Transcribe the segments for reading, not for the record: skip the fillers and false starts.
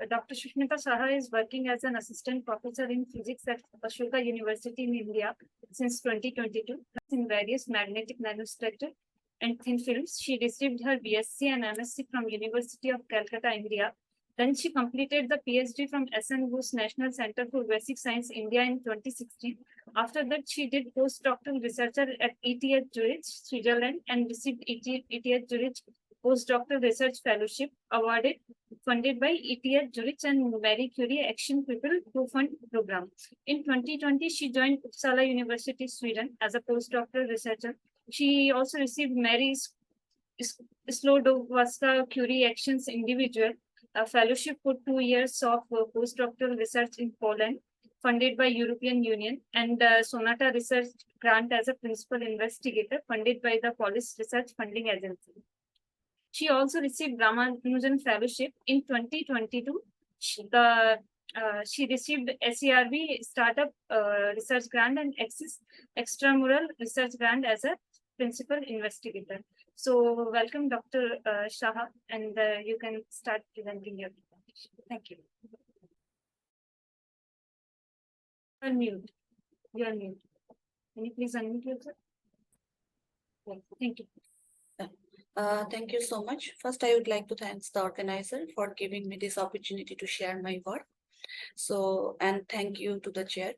Dr. Sushmita Saha is working as an assistant professor in physics at Ashoka University in India since 2022 in various magnetic nanostructure and thin films. She received her BSc and MSc from University of Calcutta, India. Then she completed the PhD from SN Bose National Center for Basic Science, India in 2016. After that, she did postdoctoral research at ETH Zurich, Switzerland, and received ETH Zurich postdoctoral research fellowship awarded funded by ETH Zurich and Marie Curie Action People Who Fund program. In 2020, she joined Uppsala University, Sweden as a postdoctoral researcher. She also received Marie Sklodowska Curie Actions Individual a fellowship for 2 years of postdoctoral research in Poland, funded by European Union, and Sonata Research Grant as a principal investigator, funded by the Polish Research Funding Agency. She also received Ramanujan Fellowship in 2022. She received SERB Startup Research Grant and Axis Extramural Research Grant as a principal investigator. So welcome, Dr. Saha, and you can start presenting your presentation. Thank you. Unmute. You are mute. Can you please unmute yourself? Thank you. Thank you so much. First, I would like to thank the organizer for giving me this opportunity to share my work. And thank you to the chair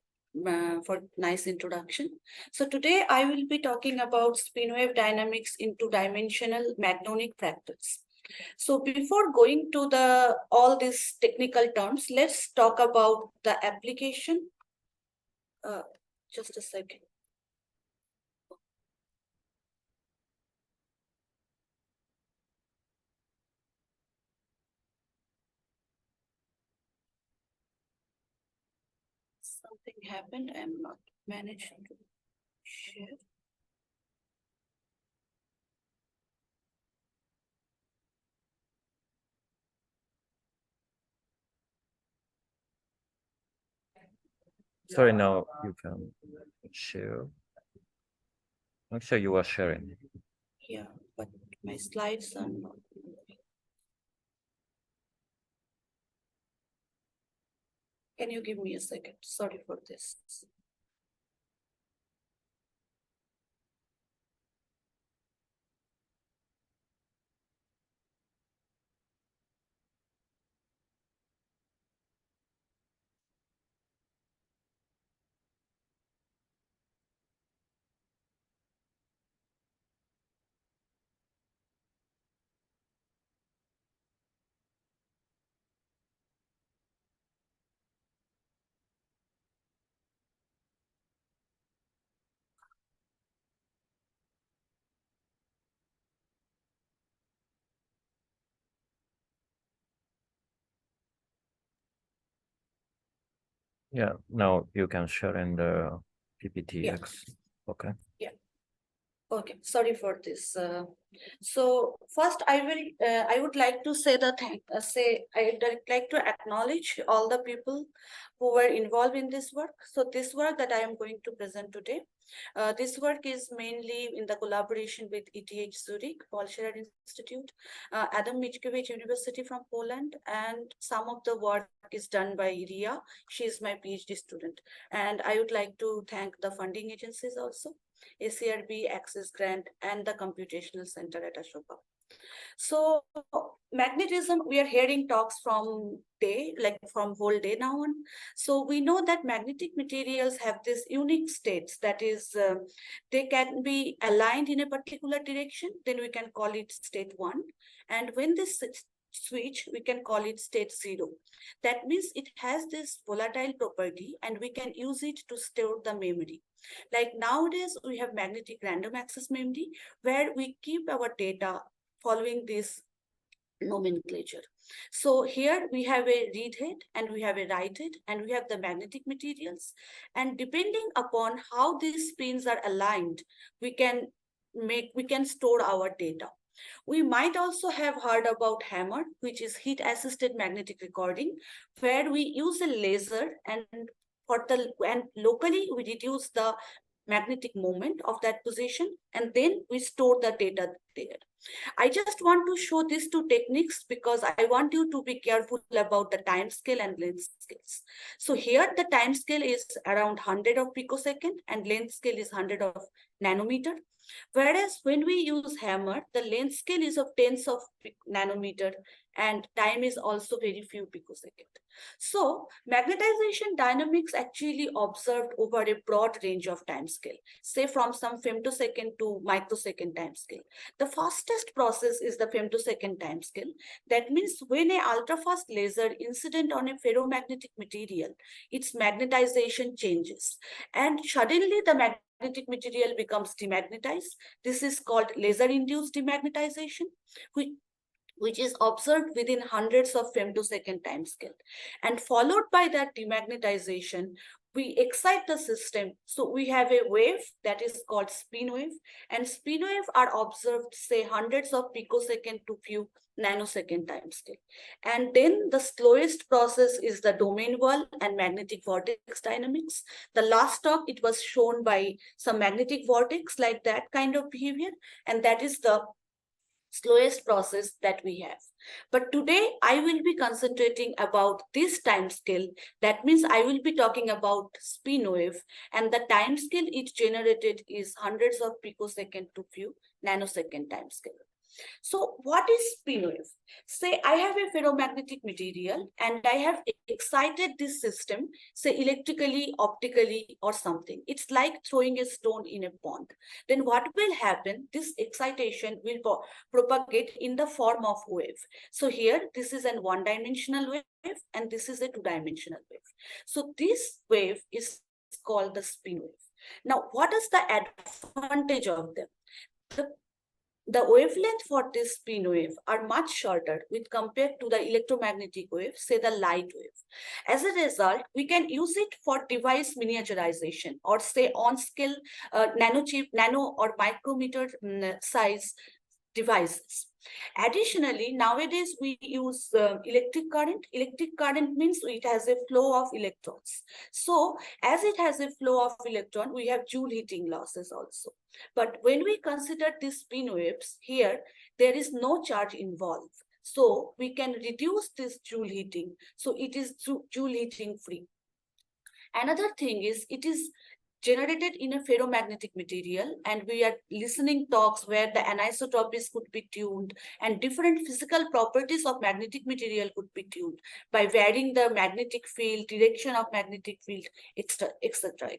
for nice introduction. So today I will be talking about spinwave dynamics in two-dimensional Magnonic fractals. So before going to all these technical terms, let's talk about the application. Just a second. Something happened. I'm not managing to share. Sorry, now you can share. Make sure you are sharing. Yeah, but my slides are not. Can you give me a second? Sorry for this. Yeah, now you can share in the PPTX. Yeah. Okay. Yeah. Okay, sorry for this. So first, I would like to say I'd like to acknowledge all the people who were involved in this work. So this work that I am going to present today, this work is mainly in the collaboration with ETH Zurich, Paul Scherrer Institute, Adam Mickiewicz University from Poland, and some of the work is done by Ria. She is my PhD student, and I would like to thank the funding agencies also. ACRB, Access Grant, and the Computational Center at Ashoka. So magnetism, we are hearing talks from whole day now on. So we know that magnetic materials have this unique states, that is, they can be aligned in a particular direction, then we can call it state 1. And when this switch, we can call it state 0. That means it has this volatile property and we can use it to store the memory. Like nowadays, we have magnetic random access memory where we keep our data following this nomenclature. So here we have a read head and we have a write head and we have the magnetic materials. And depending upon how these spins are aligned, we can store our data. We might also have heard about hammer, which is heat-assisted magnetic recording, where we use a laser and locally we reduce the magnetic moment of that position, and then we store the data there. I just want to show these two techniques because I want you to be careful about the time scale and length scales. So here the time scale is around 100 of picosecond and length scale is 100 of nanometer. Whereas when we use hammer, the length scale is of tens of nanometer and time is also very few picosecond. So magnetization dynamics actually observed over a broad range of time scale, say from some femtosecond to microsecond time scale. The fastest process is the femtosecond time scale. That means when a ultrafast laser incident on a ferromagnetic material, its magnetization changes and suddenly the magnetic material becomes demagnetized. This is called laser-induced demagnetization, which is observed within hundreds of femtosecond time scale. And followed by that demagnetization, we excite the system. So we have a wave that is called spin wave, and spin wave are observed, say, hundreds of picosecond to few nanosecond time scale. And then the slowest process is the domain wall and magnetic vortex dynamics. The last talk, it was shown by some magnetic vortex like that kind of behavior, and that is the slowest process that we have. But today I will be concentrating about this time scale. That means I will be talking about spin wave, and the time scale it generated is hundreds of picosecond to few nanosecond time scale. So what is spin wave? Say I have a ferromagnetic material and I have excited this system, say electrically, optically, or something. It's like throwing a stone in a pond. Then what will happen? This excitation will propagate in the form of wave. So here, this is an one-dimensional wave and this is a two-dimensional wave. So this wave is called the spin wave. Now, what is the advantage of them? The wavelength for this spin wave are much shorter with compared to the electromagnetic wave, say the light wave. As a result, we can use it for device miniaturization or say on scale nano or micrometer size devices. Additionally, nowadays we use electric current. Electric current means it has a flow of electrons. So as it has a flow of electron, we have Joule heating losses also. But when we consider these spin waves, here there is no charge involved. So we can reduce this Joule heating. So it is Joule heating free. Another thing is it is generated in a ferromagnetic material, and we are listening talks where the anisotropies could be tuned and different physical properties of magnetic material could be tuned by varying the magnetic field, direction of magnetic field, etc., etc.,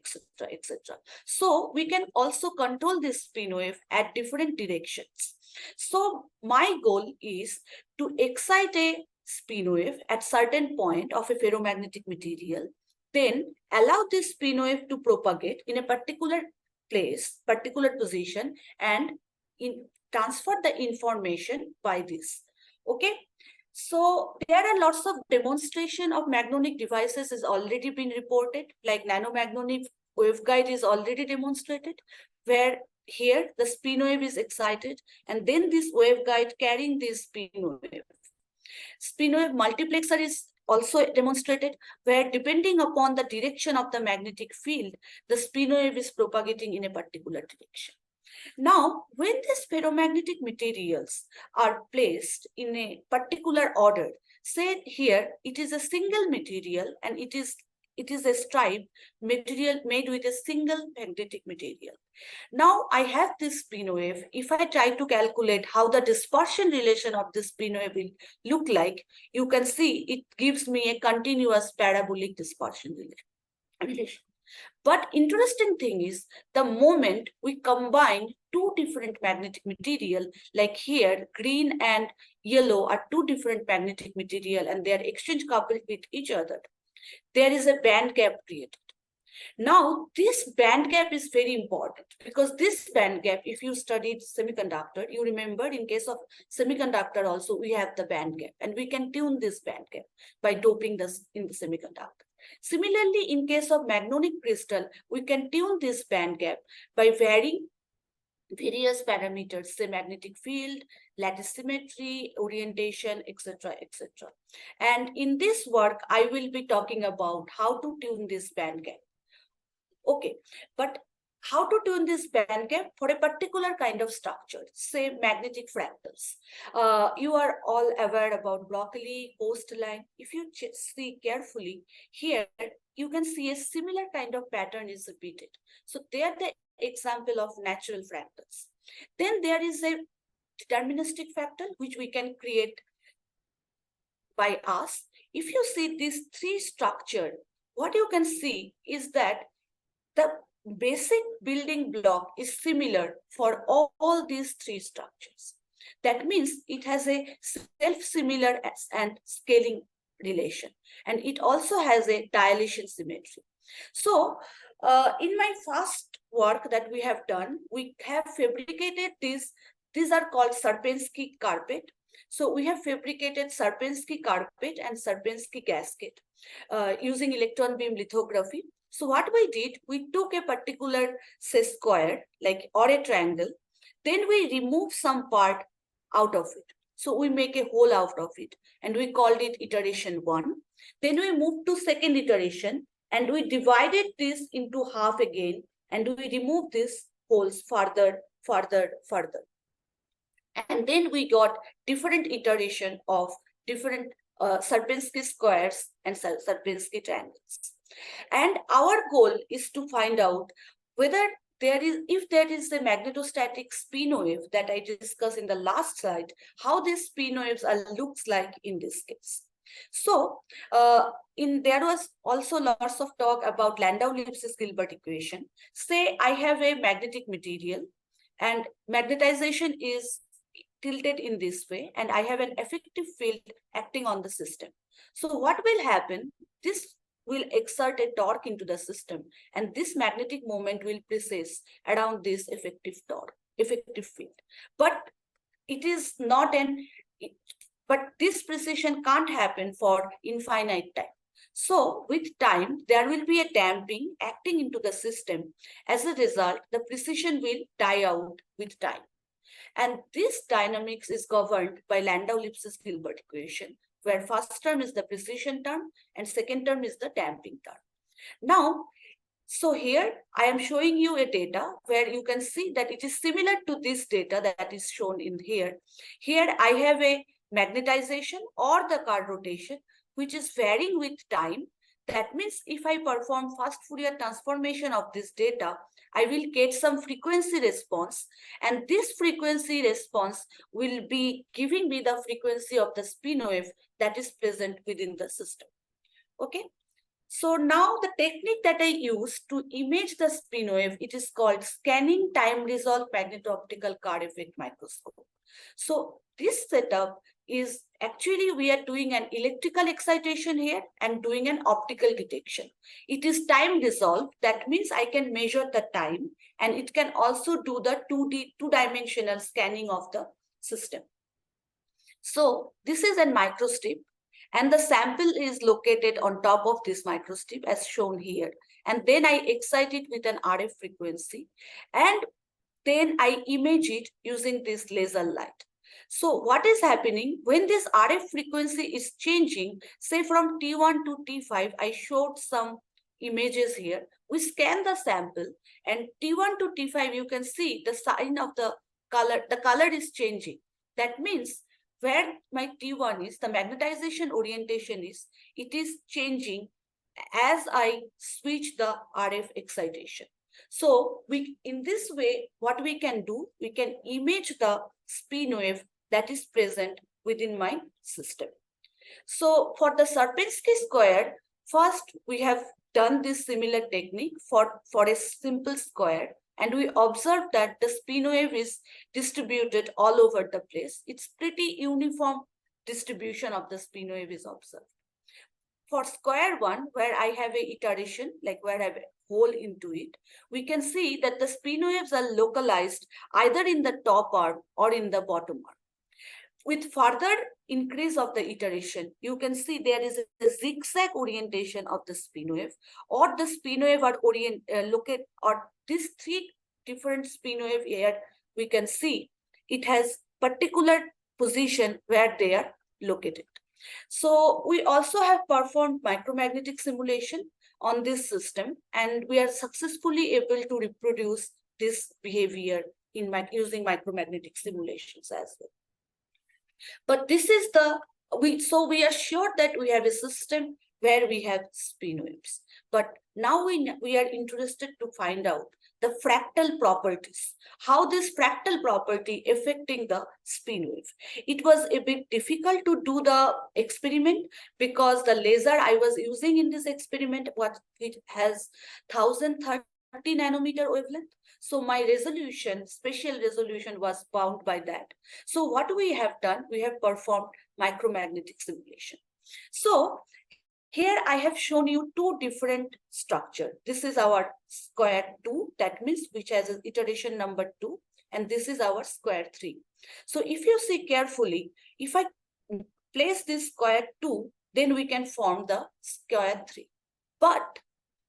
etc. So we can also control this spin wave at different directions. So my goal is to excite a spin wave at certain point of a ferromagnetic material, then allow this spin wave to propagate in a particular place, particular position, and transfer the information by this. Okay. So there are lots of demonstration of Magnonic devices is already been reported, like nano-Magnonic waveguide is already demonstrated, where here the spin wave is excited, and then this waveguide carrying this spin wave. Spin wave multiplexer is also demonstrated, where depending upon the direction of the magnetic field, the spin wave is propagating in a particular direction. Now, when these ferromagnetic materials are placed in a particular order, say here it is a single material and it is a stripe material made with a single magnetic material. Now I have this spin wave. If I try to calculate how the dispersion relation of this spin wave will look like, you can see it gives me a continuous parabolic dispersion relation. But interesting thing is, the moment we combine two different magnetic material, like here, green and yellow are two different magnetic material and they are exchange coupled with each other, there is a band gap created. Now, this band gap is very important because this band gap, if you studied semiconductor, you remember in case of semiconductor also, we have the band gap and we can tune this band gap by doping this in the semiconductor. Similarly, in case of Magnonic crystal, we can tune this band gap by varying various parameters, say magnetic field, lattice symmetry, orientation, etc., etc. And in this work, I will be talking about how to tune this band gap. Okay, but how to tune this band gap for a particular kind of structure, say magnetic fractals. You are all aware about broccoli, coastline. If you see carefully here, you can see a similar kind of pattern is repeated. So they are the example of natural fractals. Then there is a deterministic fractal, which we can create by us. If you see these three structure, what you can see is that the basic building block is similar for all these three structures. That means it has a self-similar and scaling relation, and it also has a dilation symmetry. So in my first work that we have done, we have fabricated these are called Sierpinski carpet. So we have fabricated Sierpinski carpet and Sierpinski gasket using electron beam lithography. So what we did, we took a particular, say, square, like, or a triangle, then we remove some part out of it. So we make a hole out of it, and we called it iteration 1. Then we moved to second iteration, and we divided this into half again, and we removed these holes further. And then we got different iteration of different Sierpinski squares and Sierpinski triangles. And our goal is to find out whether if there is a magnetostatic spin wave that I discussed in the last slide, how these spin waves looks like in this case. So there was also lots of talk about Landau-Lipschitz-Gilbert equation. Say I have a magnetic material and magnetization is tilted in this way, and I have an effective field acting on the system. So what will happen? This will exert a torque into the system, and this magnetic moment will precess around this effective field. But it is not but this precision can't happen for infinite time. So with time, there will be a damping acting into the system. As a result, the precision will die out with time. And this dynamics is governed by Landau-Lipschitz-Gilbert equation, where first term is the precision term and second term is the damping term. Now, so here I am showing you a data where you can see that it is similar to this data that is shown in here. Here I have a magnetization or the card rotation, which is varying with time. That means if I perform fast Fourier transformation of this data, I will get some frequency response, and this frequency response will be giving me the frequency of the spin wave that is present within the system. Okay. So now the technique that I use to image the spin wave, it is called scanning time resolved magneto-optical card effect microscope. So this setup is actually we are doing an electrical excitation here and doing an optical detection. It is time resolved. That means I can measure the time, and it can also do the two-dimensional scanning of the system. So this is a microstrip, and the sample is located on top of this microstrip as shown here. And then I excite it with an RF frequency, and then I image it using this laser light. So what is happening when this RF frequency is changing, say from T1 to T5, I showed some images here. We scan the sample, and T1 to T5, you can see the sign of the color is changing. That means where my T1 is, the magnetization orientation is, it is changing as I switch the RF excitation. So in this way, what we can do, we can image the spin wave that is present within my system. So for the Sierpinski square, first we have done this similar technique for a simple square, and we observed that the spin wave is distributed all over the place. It's pretty uniform distribution of the spin wave is observed. For square one, where I have a iteration, like where I have a hole into it, we can see that the spin waves are localized either in the top arm or in the bottom arm. With further increase of the iteration, you can see there is a zigzag orientation of the spin wave, or the spin wave are located, or these three different spin wave here, we can see it has particular position where they are located. So we also have performed micromagnetic simulation on this system, and we are successfully able to reproduce this behavior in using micromagnetic simulations as well. But this is so we are sure that we have a system where we have spin waves. But now we are interested to find out the fractal properties, how this fractal property affecting the spin wave. It was a bit difficult to do the experiment because the laser I was using in this experiment, it has 1030 nanometer wavelength. So my resolution, spatial resolution, was bound by that. So what we have done, we have performed micromagnetic simulation. So here I have shown you two different structure. This is our square 2, that means which has an iteration number 2, and this is our square 3. So if you see carefully, if I place this square 2, then we can form the square 3. But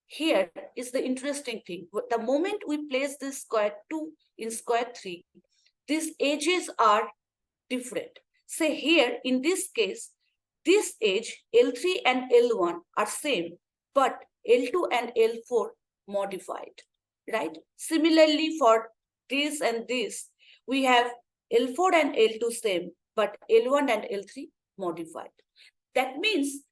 here is the interesting thing. The moment we place this square 2 in square 3, these edges are different. Say here, in this case, this edge L3 and L1 are same, but L2 and L4 modified, right? Similarly, for this and this, we have L4 and L2 same, but L1 and L3 modified. That means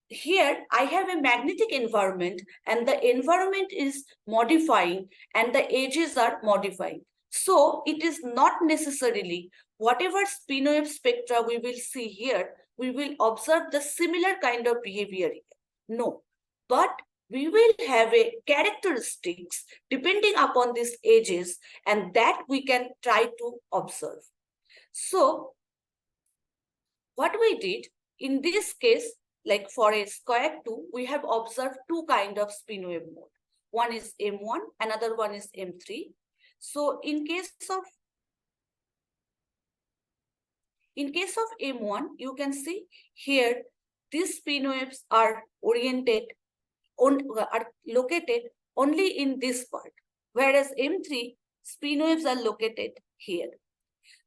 here I have a magnetic environment, and the environment is modifying and the edges are modifying. So it is not necessarily whatever spin wave spectra we will see here, we will observe the similar kind of behavior here. No, but we will have a characteristics depending upon these edges, and that we can try to observe. So what we did in this case, like for a square 2, we have observed two kind of spin wave mode. One is M1, another one is M3. So in case of M1, you can see here, these spin waves are located only in this part, whereas M3 spin waves are located here.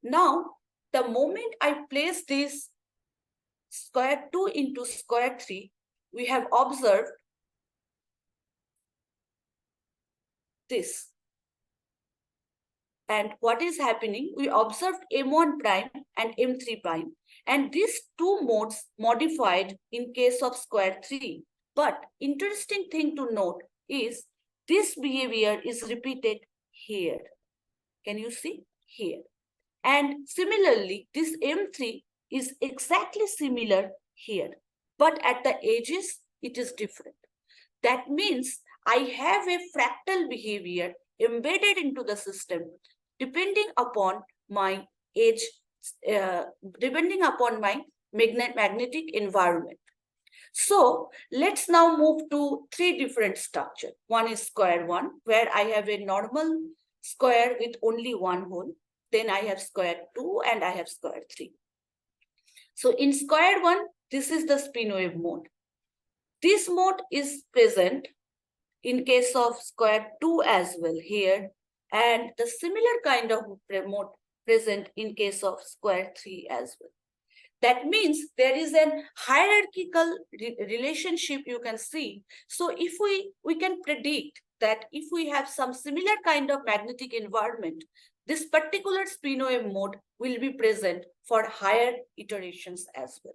Now, the moment I place this square 2 into square 3, we have observed this. And what is happening? We observed M1 prime and M3 prime. And these two modes modified in case of square 3. But interesting thing to note is this behavior is repeated here. Can you see? Here. And similarly, this M3 is exactly similar here. But at the edges, it is different. That means I have a fractal behavior embedded into the system depending upon my edge, depending upon my magnetic environment. So let's now move to three different structures. One is square 1, where I have a normal square with only one hole. Then I have square 2 and I have square 3. So in square 1, this is the spin wave mode. This mode is present in case of square 2 as well here, and the similar kind of mode present in case of square 3 as well. That means there is an hierarchical relationship you can see. So if we can predict that if we have some similar kind of magnetic environment, this particular spin wave mode will be present for higher iterations as well.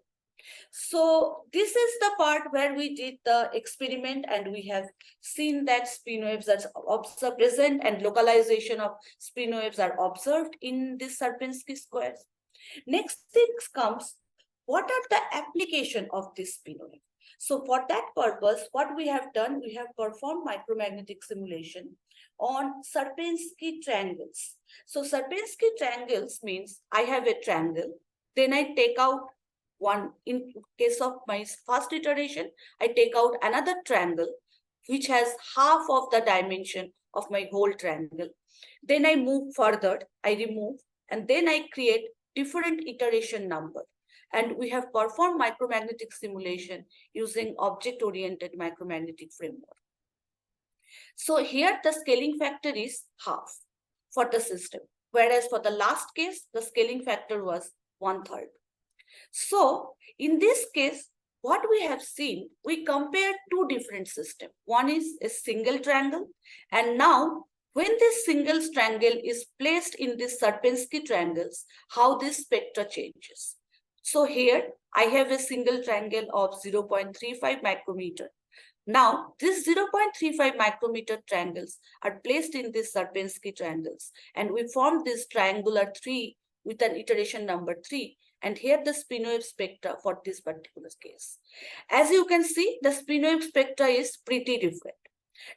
So this is the part where we did the experiment, and we have seen that spin waves are present and localization of spin waves are observed in this Sierpinski squares. Next thing comes, what are the application of this spin wave? So for that purpose, what we have done, we have performed micromagnetic simulation on Sierpinski triangles. So Sierpinski triangles means I have a triangle, then I take out one. In case of my first iteration, I take out another triangle which has half of the dimension of my whole triangle. Then I move further, I remove, and then I create different iteration number. And we have performed micromagnetic simulation using object-oriented micromagnetic framework. So here the scaling factor is half for the system, whereas for the last case, the scaling factor was 1/3. So in this case, what we have seen, we compared two different systems. One is a single triangle, and now when this single triangle is placed in these Sierpinski triangles, how this spectra changes. So here I have a single triangle of 0.35 micrometer. Now, these 0.35 micrometer triangles are placed in these Sierpinski triangles, and we form this triangular 3 with an iteration number 3. And here the spinwave spectra for this particular case. As you can see, the spinwave spectra is pretty different.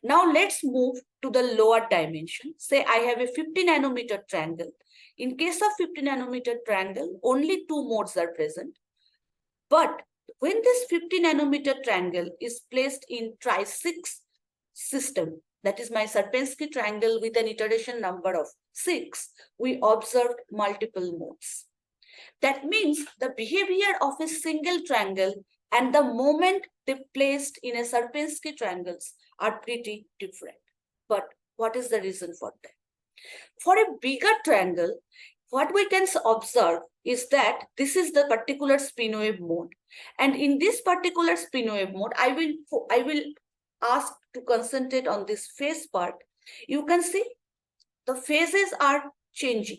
Now let's move to the lower dimension. Say I have a 50 nanometer triangle. In case of 50 nanometer triangle, only two modes are present. But when this 50 nanometer triangle is placed in tri-6 system, that is my Sierpinski triangle with an iteration number of 6, we observed multiple modes. That means the behavior of a single triangle and the moment they placed in a Sierpinski triangles are pretty different. But what is the reason for that? For a bigger triangle, what we can observe is that this is the particular spinwave mode. And in this particular spinwave mode, I will ask to concentrate on this phase part. You can see the phases are changing,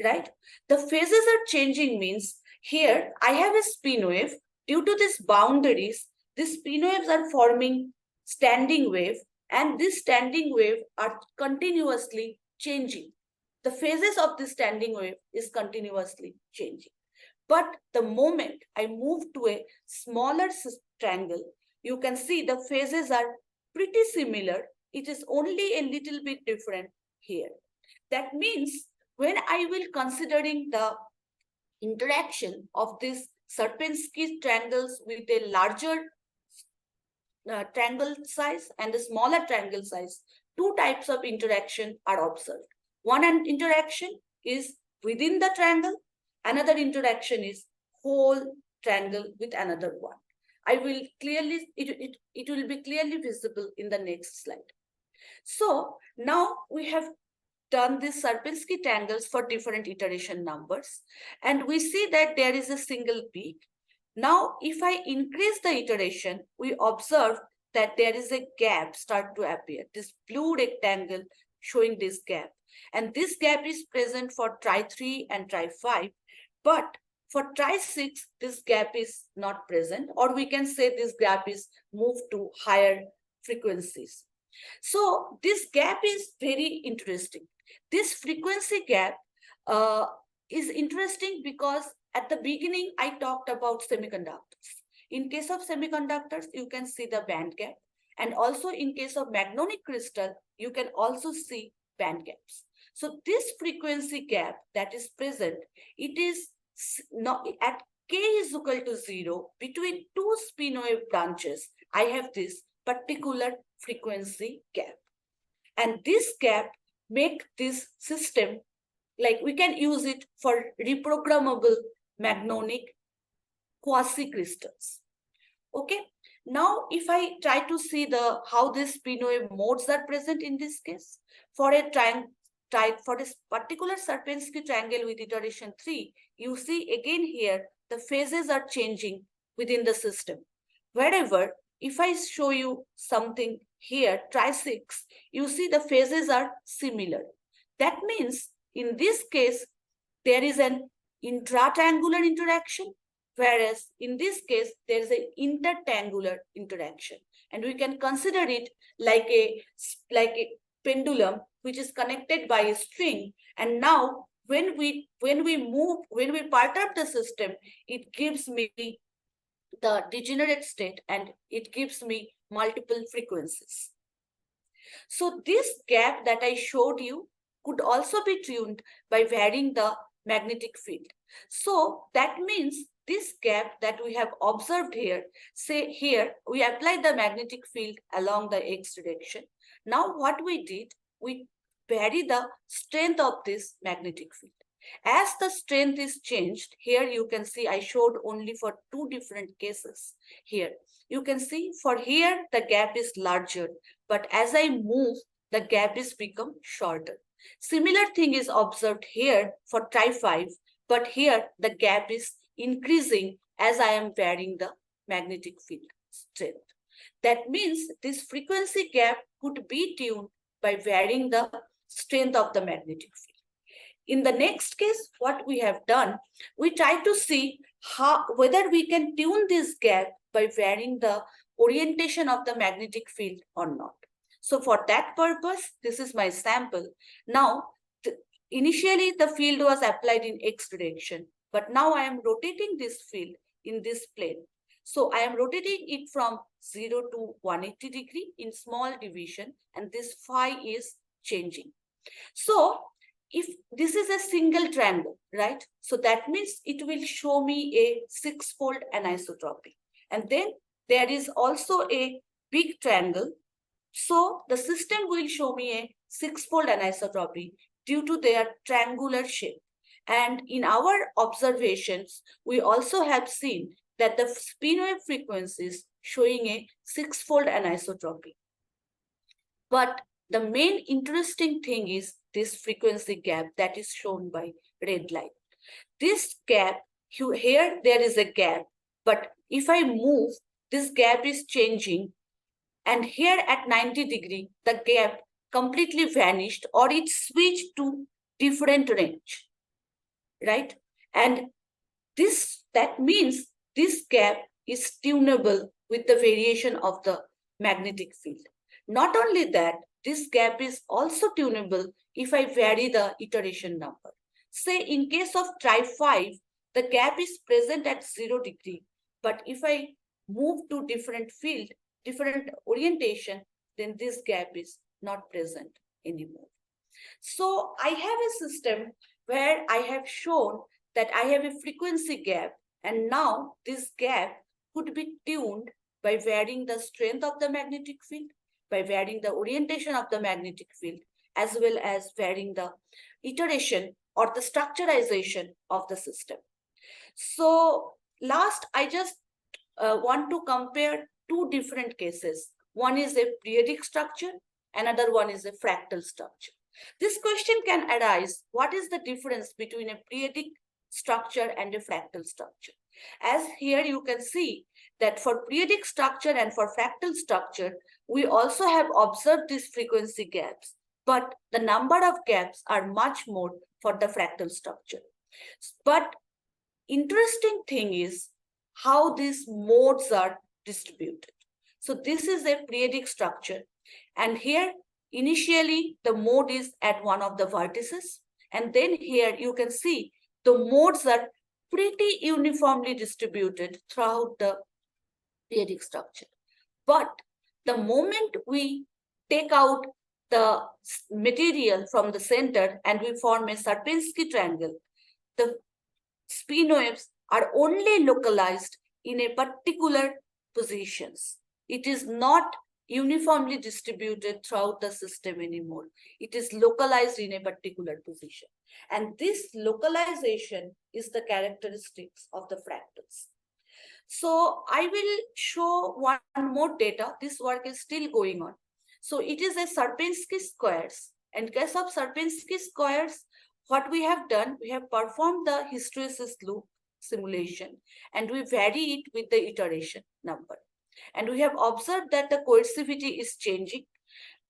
right? The phases are changing means here I have a spinwave. Due to these boundaries, these spinwaves are forming standing wave, and this standing wave are continuously changing. The phases of the standing wave is continuously changing. But the moment I move to a smaller triangle, you can see the phases are pretty similar. It is only a little bit different here. That means when I will considering the interaction of these Sierpinski triangles with a larger triangle size and a smaller triangle size, two types of interaction are observed. One interaction is within the triangle, another interaction is whole triangle with another one. I will clearly, it will be clearly visible in the next slide. So now we have done these Sierpinski triangles for different iteration numbers, and we see that there is a single peak. Now, if I increase the iteration, we observe that there is a gap start to appear, this blue rectangle showing this gap. And this gap is present for tri-3 and tri-5, but for tri-6, this gap is not present, or we can say this gap is moved to higher frequencies. So this gap is very interesting. This frequency gap is interesting because at the beginning, I talked about semiconductors. In case of semiconductors, you can see the band gap. And also in case of Magnonic crystal, you can also see band gaps. So this frequency gap that is present, it is not at k is equal to 0 between two spinwave branches. I have this particular frequency gap. And this gap make this system, like we can use it for reprogrammable Magnonic quasi-crystals. Okay. Now, if I try to see how these spinwave modes are present in this case, for this particular Sierpinski triangle with iteration 3, you see again here the phases are changing within the system. Wherever, if I show you something here, tri-6, you see the phases are similar. That means in this case, there is an intratriangular interaction, whereas in this case, there is an intertriangular interaction. And we can consider it like a pendulum, which is connected by a string. And now when we perturb the system, it gives me the degenerate state and it gives me multiple frequencies. So this gap that I showed you could also be tuned by varying the magnetic field. So that means this gap that we have observed here, say here, we applied the magnetic field along the x direction. Now what we did, we vary the strength of this magnetic field. As the strength is changed, here you can see I showed only for two different cases here. You can see for here, the gap is larger, but as I move, the gap is become shorter. Similar thing is observed here for tri-5, but here the gap is increasing as I am varying the magnetic field strength. That means this frequency gap could be tuned by varying the strength of the magnetic field. In the next case, what we have done, we try to see whether we can tune this gap by varying the orientation of the magnetic field or not. So for that purpose, this is my sample. Now, initially the field was applied in X direction, but now I am rotating this field in this plane. So I am rotating it from 0 to 180 degree in small division, and this phi is changing. So if this is a single triangle, right? So that means it will show me a 6-fold anisotropy. And then there is also a big triangle. So the system will show me a 6-fold anisotropy due to their triangular shape. And in our observations, we also have seen that the spinwave frequencies showing a 6-fold anisotropy. But the main interesting thing is this frequency gap that is shown by red light. This gap, here there is a gap, but if I move, this gap is changing. And here at 90 degree, the gap completely vanished, or it switched to different range, right? And that means this gap is tunable with the variation of the magnetic field. Not only that, this gap is also tunable if I vary the iteration number. Say in case of tri-5, the gap is present at 0 degree, but if I move to different field, different orientation, then this gap is not present anymore. So I have a system where I have shown that I have a frequency gap, and now this gap could be tuned by varying the strength of the magnetic field, by varying the orientation of the magnetic field, as well as varying the iteration or the structurization of the system. So last, I just want to compare two different cases. One is a periodic structure, another one is a fractal structure. This question can arise, what is the difference between a periodic structure and a fractal structure? As here you can see that for periodic structure and for fractal structure, we also have observed these frequency gaps, but the number of gaps are much more for the fractal structure. But interesting thing is how these modes are distributed. So this is a periodic structure, and here initially the mode is at one of the vertices, and then here you can see the modes are pretty uniformly distributed throughout the periodic structure. But the moment we take out the material from the center and we form a Sierpinski triangle, the spinwaves are only localized in a particular positions. It is not uniformly distributed throughout the system anymore. It is localized in a particular position. And this localization is the characteristics of the fractals. So I will show one more data. This work is still going on. So it is a Sierpinski squares. In case of Sierpinski squares, what we have done, we have performed the hysteresis loop simulation, and we vary it with the iteration number. And we have observed that the coercivity is changing.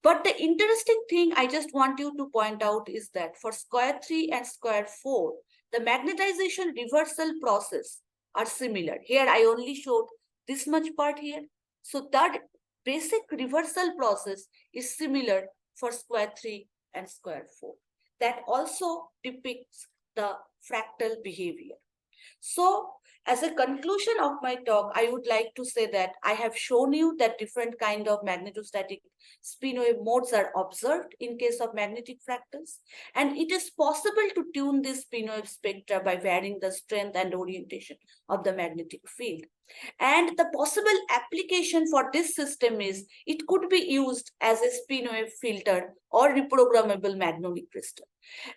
But the interesting thing I just want you to point out is that for square 3 and square 4, the magnetization reversal process are similar. Here I only showed this much part here. So that basic reversal process is similar for square 3 and square 4. That also depicts the fractal behavior. So as a conclusion of my talk, I would like to say that I have shown you that different kind of magnetostatic spinwave modes are observed in case of magnetic fractals. And it is possible to tune this spinwave spectra by varying the strength and orientation of the magnetic field. And the possible application for this system is it could be used as a spinwave filter or reprogrammable Magnonic crystal.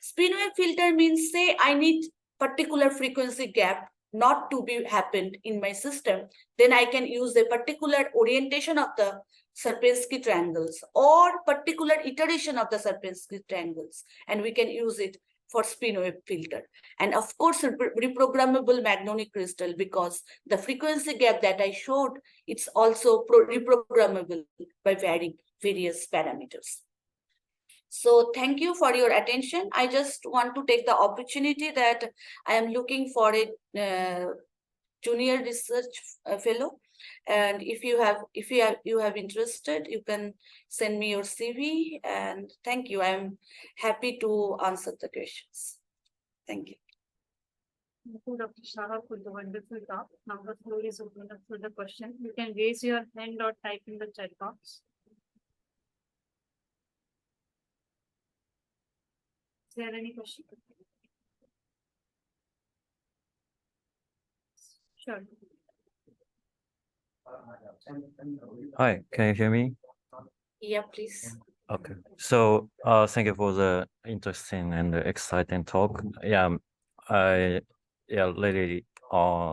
Spinwave filter means, say I need particular frequency gap not to be happened in my system, then I can use a particular orientation of the Sierpinski triangles or particular iteration of the Sierpinski triangles, and we can use it for Spinwave filter. And of course, reprogrammable Magnonic crystal, because the frequency gap that I showed, it's also reprogrammable by varying various parameters. So thank you for your attention. I just want to take the opportunity that I am looking for a junior research fellow. And if you have interested, you can send me your CV. And thank you. I'm happy to answer the questions. Thank you. Thank you, Dr. Saha, for the wonderful talk. Now the floor is open up for the question. You can raise your hand or type in the chat box. Is there any question? Sure. Hi, can you hear me? Yeah, please. Okay. So, thank you for the interesting and exciting talk. Yeah, I really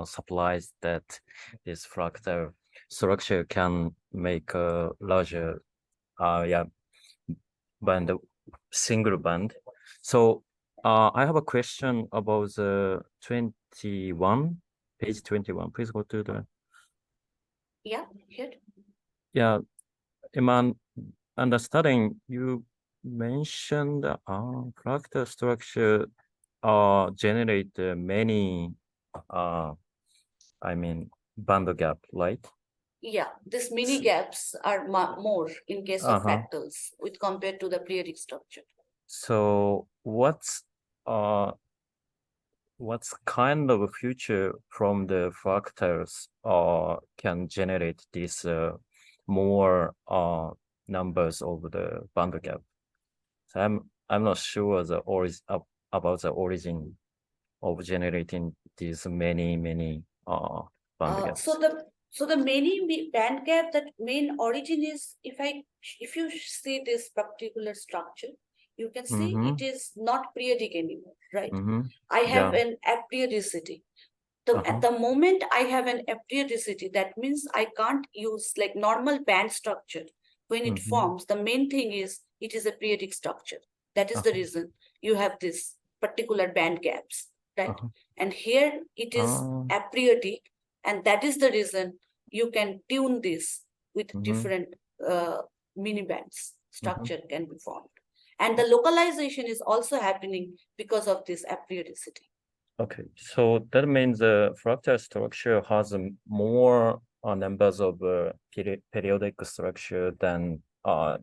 surprised that this fractal structure can make a larger band, single band. So, I have a question about the 21, page 21. Please go to the. Yeah, here. Yeah, in my understanding, you mentioned fractal structure generate many band gap, right? Yeah, these mini gaps are more in case of fractals with compared to the periodic structure. So what's kind of a future from the fractals can generate this more numbers of the band gap? So I'm not sure about the origin of generating these many band gaps. So the many band gap, that main origin is, if you see this particular structure, you can see it is not periodic anymore, right? I have an aperiodicity. At the moment I have an aperiodicity, that means I can't use like normal band structure. When it forms, the main thing is it is a periodic structure. That is the reason you have this particular band gaps, right? And here it is aperiodic, and that is the reason you can tune this with different mini bands. Structure can be formed. And the localization is also happening because of this aperiodicity. Okay, so that means the fractal structure has more numbers of periodic structure than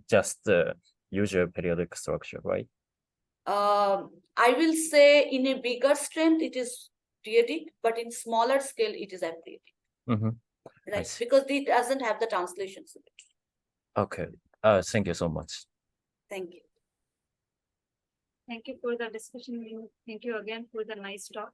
just the usual periodic structure, right? I will say in a bigger strength it is periodic, but in smaller scale it is aperiodic. Right, because it doesn't have the translation symmetry. Okay, thank you so much. Thank you. Thank you for the discussion. Thank you again for the nice talk.